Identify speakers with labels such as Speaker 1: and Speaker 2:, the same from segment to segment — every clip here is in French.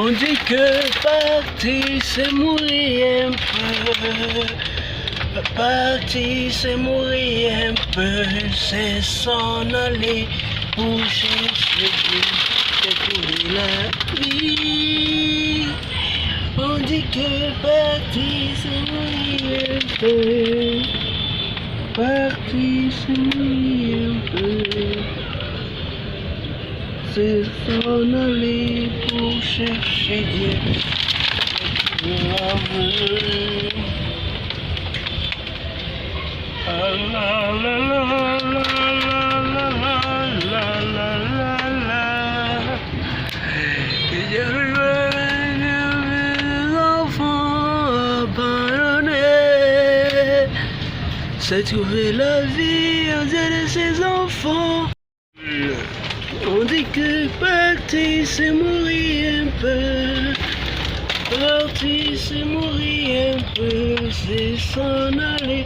Speaker 1: On dit que partir c'est mourir un peu. Partir c'est mourir un peu. C'est s'en aller pour chercher Dieu. C'est trouver la vie. On dit que partir c'est mourir un peu. Partir c'est mourir un peu. C'est s'en aller pour chercher Dieu. La la la la la la la la la. Enfants abandonnés, c'est trouver la vie aux yeux de ses enfants. On dit que partir c'est mourir un peu. Partir c'est mourir un peu. C'est s'en aller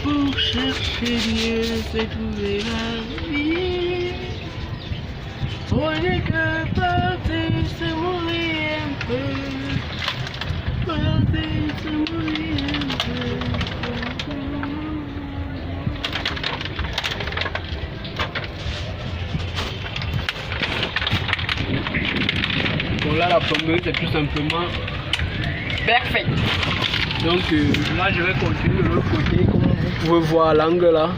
Speaker 1: pour chercher Dieu. C'est trouver la vie. On dit que partir c'est mourir un peu. Partir c'est mourir un peu. Bon là la plombeuse est tout simplement parfaite. Donc là je vais continuer de l'autre côté. Comme vous pouvez voir l'angle là,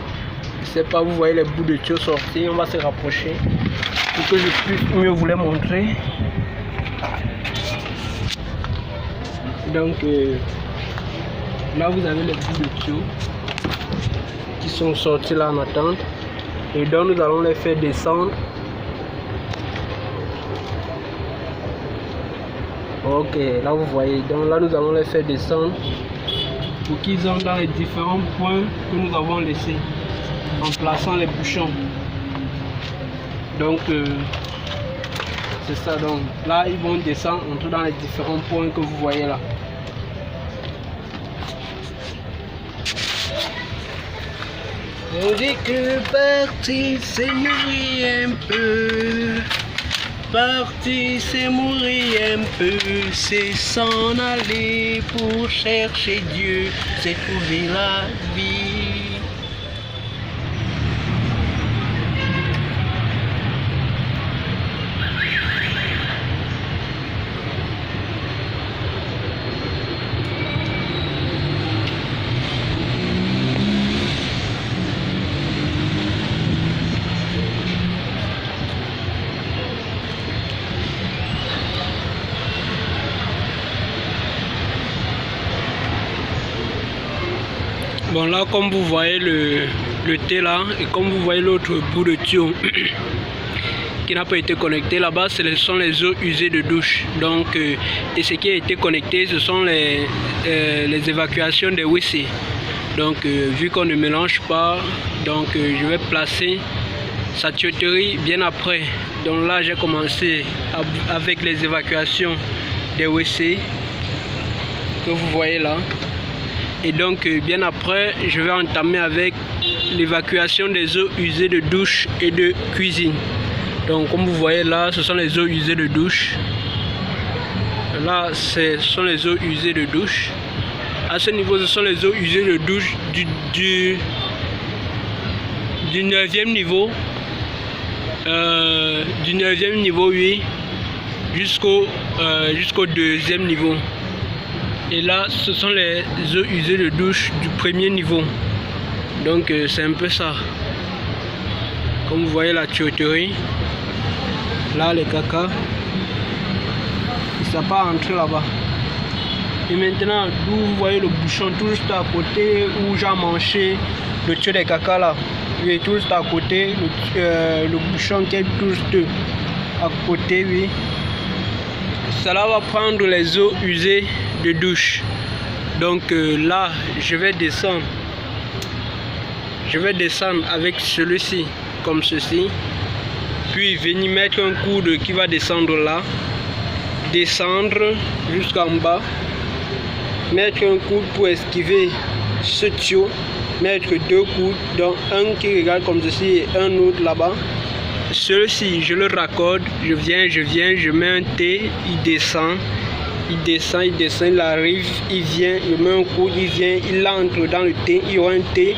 Speaker 1: je sais pas, vous voyez les bouts de tuyaux sortir. On va se rapprocher pour que je puisse mieux vous les montrer. Donc là vous avez les bouts de tuyaux qui sont sortis là en attente, et donc nous allons les faire descendre. Ok, là vous voyez, donc là nous allons les faire descendre pour qu'ils entrent dans les différents points que nous avons laissés en plaçant les bouchons. Donc c'est ça, donc là ils vont descendre, entrer dans les différents points que vous voyez là. On dit que partir c'est mourir un peu. Partir c'est mourir un peu, c'est s'en aller pour chercher Dieu, c'est trouver la vie. Bon là comme vous voyez le thé là, et comme vous voyez l'autre bout de tuyau qui n'a pas été connecté là-bas, ce sont les eaux usées de douche. Donc et ce qui a été connecté, ce sont les évacuations des WC. Donc vu qu'on ne mélange pas, donc je vais placer sa tuyauterie bien après. Donc là j'ai commencé avec les évacuations des WC que vous voyez là. Et donc bien après je vais entamer avec l'évacuation des eaux usées de douche et de cuisine. Donc comme vous voyez là, ce sont les eaux usées de douche. Là ce sont les eaux usées de douche. À ce niveau ce sont les eaux usées de douche du 9e niveau. Du 9e niveau oui, jusqu'au 2e niveau. Et là ce sont les eaux usées de douche du 1er niveau. Donc c'est un peu ça. Comme vous voyez la tuyauterie, là les caca, ça pas entrer là-bas. Et maintenant d'où vous voyez le bouchon tout juste à côté où j'ai manché le tuyau des caca là. Oui, tout juste à côté, le bouchon qui est tout juste à côté, oui. Cela va prendre les eaux usées de douche. Donc là je vais descendre avec celui-ci comme ceci, puis venir mettre un coude qui va descendre là, descendre jusqu'en bas, mettre un coude pour esquiver ce tuyau, mettre deux coudes, dont un qui regarde comme ceci et un autre là-bas, celui-ci, je le raccorde, je viens, je mets un T, il descend, il arrive, il vient, je mets un coude, il vient, il entre dans le T, il y aura un T,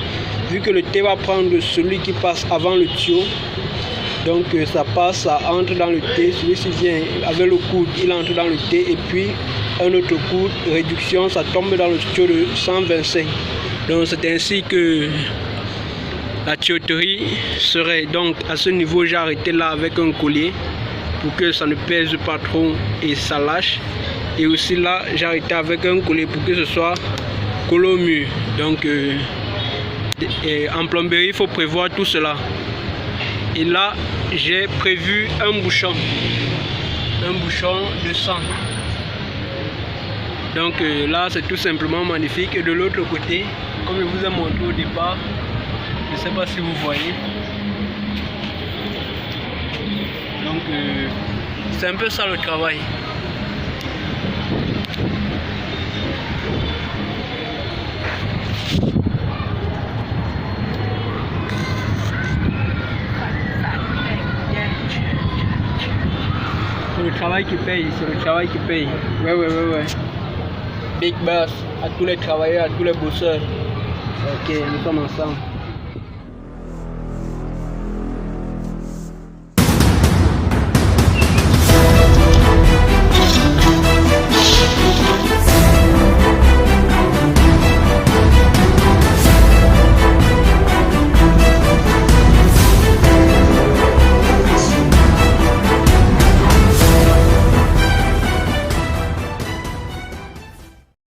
Speaker 1: vu que le T va prendre celui qui passe avant le tuyau, donc ça passe, ça entre dans le T, celui-ci vient avec le coude, il entre dans le T, et puis un autre coude, réduction, ça tombe dans le tuyau de 125. Donc c'est ainsi que la tuyauterie serait. Donc à ce niveau, j'ai arrêté là avec un collier pour que ça ne pèse pas trop et ça lâche. Et aussi là, j'ai arrêté avec un collier pour que ce soit collé au mur. Donc en plomberie, il faut prévoir tout cela. Et là, j'ai prévu un bouchon de 100. Donc là, c'est tout simplement magnifique. Et de l'autre côté, comme je vous ai montré au départ, je ne sais pas si vous voyez. Donc c'est un peu ça le travail. C'est le travail qui paye, c'est le travail qui paye. Ouais. Big boss à tous les travailleurs, à tous les bosseurs. Ok, nous sommes ensemble.